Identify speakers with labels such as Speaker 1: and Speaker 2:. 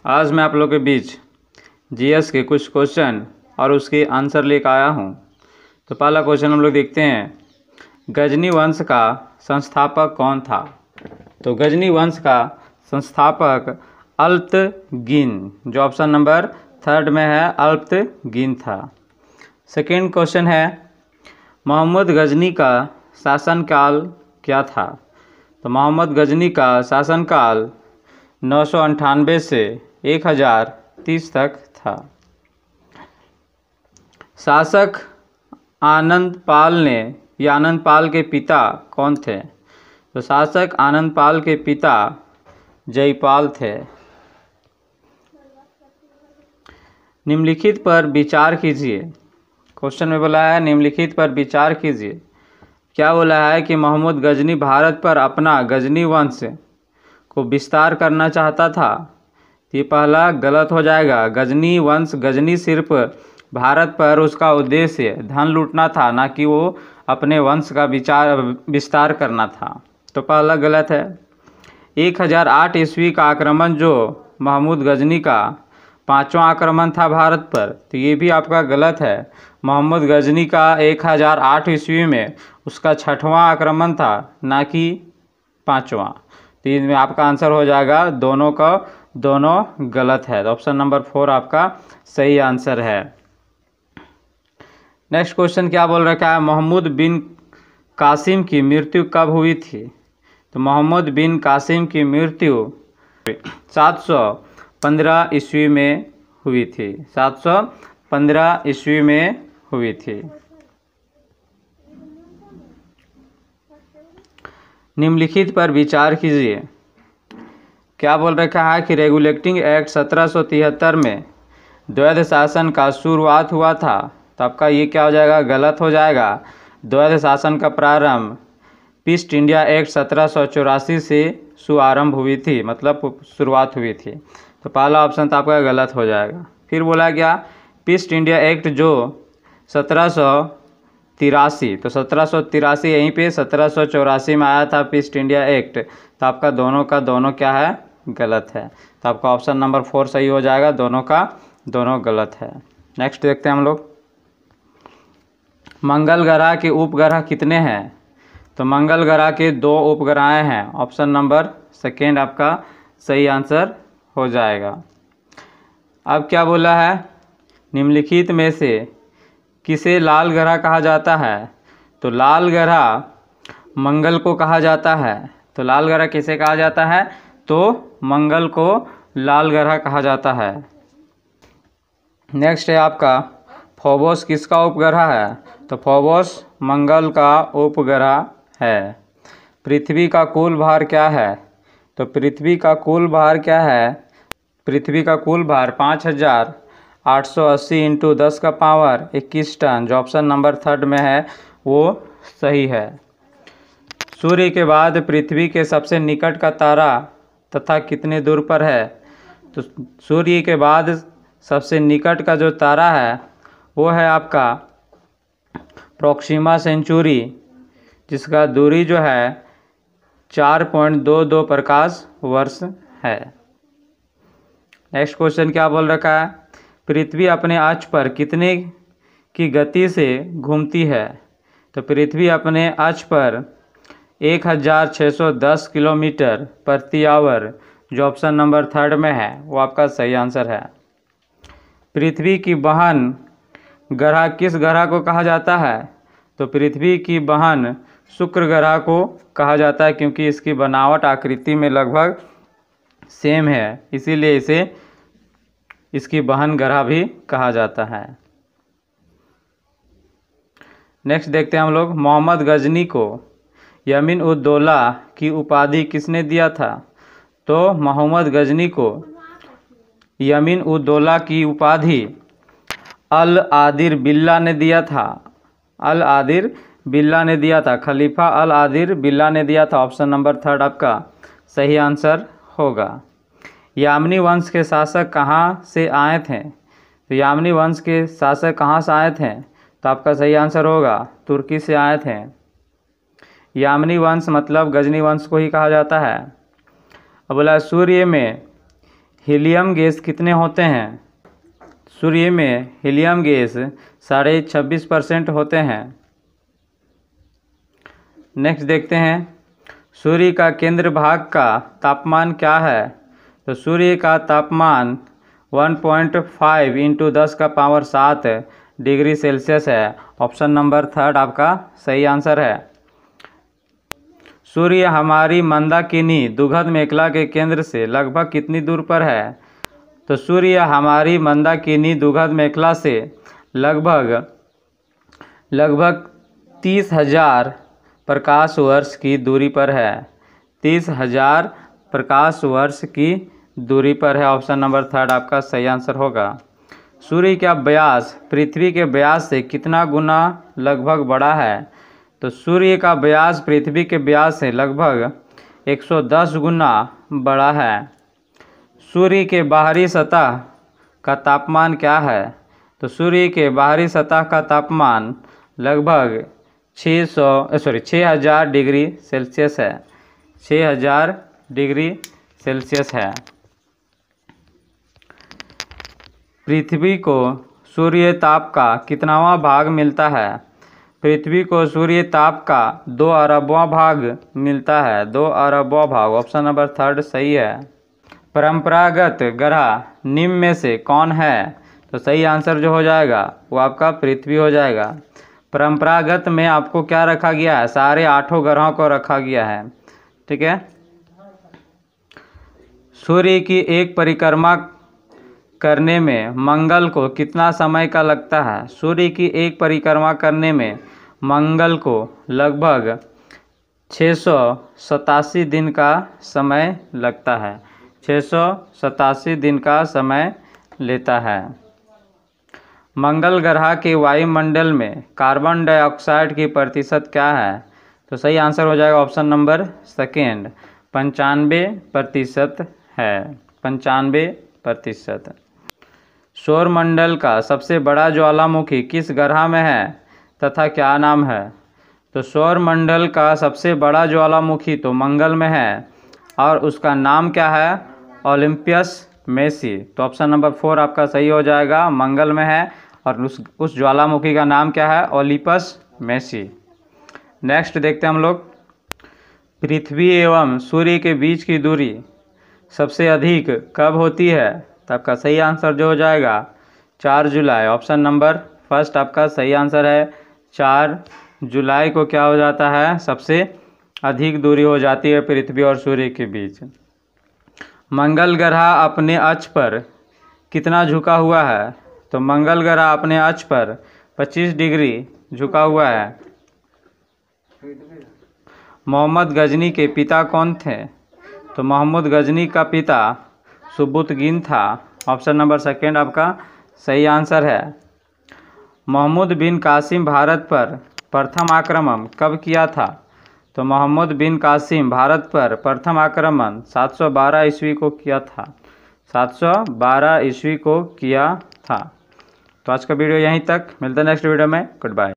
Speaker 1: आज मैं आप लोगों के बीच जीएस के कुछ क्वेश्चन और उसके आंसर लेकर आया हूँ। तो पहला क्वेश्चन हम लोग देखते हैं, गजनी वंश का संस्थापक कौन था? तो गजनी वंश का संस्थापक अल्पतगीन, जो ऑप्शन नंबर 3 में है, अल्पतगीन था। सेकेंड क्वेश्चन है, मोहम्मद गजनी का शासनकाल क्या था? तो मोहम्मद गजनी का शासनकाल 998 से 1030 तक था। शासक आनंदपाल ने या आनंदपाल के पिता कौन थे? तो शासक आनंदपाल के पिता जयपाल थे। निम्नलिखित पर विचार कीजिए। क्वेश्चन में बोला है निम्नलिखित पर विचार कीजिए। क्या बोला है कि मोहम्मद गजनी भारत पर अपना गजनी वंश को विस्तार करना चाहता था। ये पहला गलत हो जाएगा। गजनी वंश, गजनी सिर्फ भारत पर उसका उद्देश्य धन लूटना था, ना कि वो अपने वंश का विस्तार करना था। तो पहला गलत है। 1008 ईस्वी का आक्रमण जो महमूद गजनी का 5वां आक्रमण था भारत पर, तो ये भी आपका गलत है। मोहम्मद गजनी का 1008 ईस्वी में उसका 6वां आक्रमण था, ना कि 5वां। तो इसमें आपका आंसर हो जाएगा, दोनों का दोनों गलत है। तो ऑप्शन नंबर 4 आपका सही आंसर है। नेक्स्ट क्वेश्चन क्या बोल रखा है, मोहम्मद बिन कासिम की मृत्यु कब हुई थी? तो मोहम्मद बिन कासिम की मृत्यु 715 ईस्वी में हुई थी। 715 ईस्वी में हुई थी। निम्नलिखित पर विचार कीजिए। क्या बोल रखा है कि रेगुलेटिंग एक्ट 1773 में द्वैध शासन का शुरुआत हुआ था। तो आपका ये क्या हो जाएगा, गलत हो जाएगा। द्वैध शासन का प्रारंभ ईस्ट इंडिया एक्ट 1784 से शुभारंभ हुई थी, मतलब शुरुआत हुई थी। तो पहला ऑप्शन तो आपका गलत हो जाएगा। फिर बोला गया ईस्ट इंडिया एक्ट जो 1783, तो 1783 यहीं पे 1784 में आया था ईस्ट इंडिया एक्ट। तो आपका दोनों का दोनों क्या है, गलत है। तो आपका ऑप्शन नंबर 4 सही हो जाएगा, दोनों का दोनों गलत है। नेक्स्ट देखते हैं हम लोग, मंगल ग्रह के उपग्रह कितने हैं? तो मंगल ग्रह के 2 उपग्रह हैं। ऑप्शन नंबर 2 आपका सही आंसर हो जाएगा। अब क्या बोला है, निम्नलिखित में से किसे लाल ग्रह कहा जाता है? तो लाल ग्रह मंगल को कहा जाता है। तो लाल ग्रह किसे कहा जाता है? तो मंगल को लाल ग्रह कहा जाता है। नेक्स्ट है आपका, फोबोस किसका उपग्रह है? तो फोबोस मंगल का उपग्रह है। पृथ्वी का कुल भार क्या है? तो पृथ्वी का कुल भार क्या है? पृथ्वी का कुल भार 5880 × 10⁻21 टन, जो ऑप्शन नंबर 3 में है वो सही है। सूर्य के बाद पृथ्वी के सबसे निकट का तारा तथा कितने दूर पर है? तो सूर्य के बाद सबसे निकट का जो तारा है वो है आपका प्रोक्सिमा सेंचुरी, जिसका दूरी जो है 4.22 प्रकाश वर्ष है। नेक्स्ट क्वेश्चन क्या बोल रखा है, पृथ्वी अपने अक्ष पर कितने की गति से घूमती है? तो पृथ्वी अपने अक्ष पर 1610 किलोमीटर प्रति आवर, जो ऑप्शन नंबर 3 में है वो आपका सही आंसर है। पृथ्वी की बहन ग्रह किस ग्रह को कहा जाता है? तो पृथ्वी की बहन शुक्र ग्रह को कहा जाता है, क्योंकि इसकी बनावट आकृति में लगभग सेम है, इसीलिए इसे इसकी बहन ग्रह भी कहा जाता है। नेक्स्ट देखते हैं हम लोग, मोहम्मद गजनी को यमीन उद दौला की उपाधि किसने दिया था? तो मोहम्मद गजनी को यमीन उद दौला की उपाधि अल आदिर बिल्ला ने दिया था। अल आदिर बिल्ला ने दिया था, खलीफा अल आदिर बिल्ला ने दिया था। ऑप्शन नंबर 3 आपका सही आंसर होगा। यामनी वंश के शासक कहाँ से आए थे? तो यामनी वंश के शासक कहाँ से आए थे? तो आपका सही आंसर होगा, तुर्की से आए थे। यामनी वंश मतलब गजनी वंश को ही कहा जाता है। अब बोला सूर्य में हीलियम गैस कितने होते हैं? सूर्य में हीलियम गैस 26.5% होते हैं। नेक्स्ट देखते हैं, सूर्य का केंद्र भाग का तापमान क्या है? तो सूर्य का तापमान 1.5 × 10⁻7 डिग्री सेल्सियस है। ऑप्शन नंबर 3 आपका सही आंसर है। सूर्य हमारी मंदाकिनी दुग्ध मेखला के केंद्र से लगभग कितनी दूर पर है? तो सूर्य हमारी मंदाकिनी दुग्ध मेखला से लगभग 30,000 प्रकाश वर्ष की दूरी पर है। 30,000 प्रकाश वर्ष की दूरी पर है। ऑप्शन नंबर 3 आपका सही आंसर होगा। सूर्य का व्यास पृथ्वी के व्यास से कितना गुना लगभग बड़ा है? तो सूर्य का व्यास पृथ्वी के व्यास से लगभग 110 गुना बड़ा है। सूर्य के बाहरी सतह का तापमान क्या है? तो सूर्य के बाहरी सतह का तापमान लगभग 6000 डिग्री सेल्सियस है। 6000 डिग्री सेल्सियस है। पृथ्वी को सूर्य ताप का कितनावां भाग मिलता है? पृथ्वी को सूर्य ताप का 2 अरबवां भाग मिलता है। 2 अरबवां भाग। ऑप्शन नंबर 3 सही है। परंपरागत ग्रह निम्न में से कौन है? तो सही आंसर जो हो जाएगा वो आपका पृथ्वी हो जाएगा। परंपरागत में आपको क्या रखा गया है? सारे 8 ग्रहों को रखा गया है। ठीक है। सूर्य की एक परिक्रमा करने में मंगल को कितना समय का लगता है? सूर्य की एक परिक्रमा करने में मंगल को लगभग 687 दिन का समय लगता है। 687 दिन का समय लेता है। मंगल ग्रह के वायुमंडल में कार्बन डाइऑक्साइड की प्रतिशत क्या है? तो सही आंसर हो जाएगा ऑप्शन नंबर 2 95% है। 95%। सौरमंडल का सबसे बड़ा ज्वालामुखी किस ग्रह में है तथा क्या नाम है? तो सौरमंडल का सबसे बड़ा ज्वालामुखी तो मंगल में है और उसका नाम क्या है? ओलंपस मेसी। तो ऑप्शन नंबर 4 आपका सही हो जाएगा। मंगल में है और उस ज्वालामुखी का नाम क्या है? Olympus Messi. नेक्स्ट देखते हैं हम लोग, पृथ्वी एवं सूर्य के बीच की दूरी सबसे अधिक कब होती है? तो आपका सही आंसर जो हो जाएगा 4 जुलाई। ऑप्शन नंबर 1 आपका सही आंसर है। 4 जुलाई को क्या हो जाता है? सबसे अधिक दूरी हो जाती है पृथ्वी और सूर्य के बीच। मंगल ग्रह अपने अक्ष पर कितना झुका हुआ है? तो मंगल ग्रह अपने अक्ष पर 25 डिग्री झुका हुआ है। मोहम्मद गजनी के पिता कौन थे? तो मोहम्मद गजनी का पिता सुबुतगिन था। ऑप्शन नंबर 2 आपका सही आंसर है। मोहम्मद बिन कासिम भारत पर प्रथम आक्रमण कब किया था? तो मोहम्मद बिन कासिम भारत पर प्रथम आक्रमण 712 ईस्वी को किया था। 712 ईस्वी को किया था। तो आज का वीडियो यहीं तक। मिलते हैं नेक्स्ट वीडियो में। Good bye.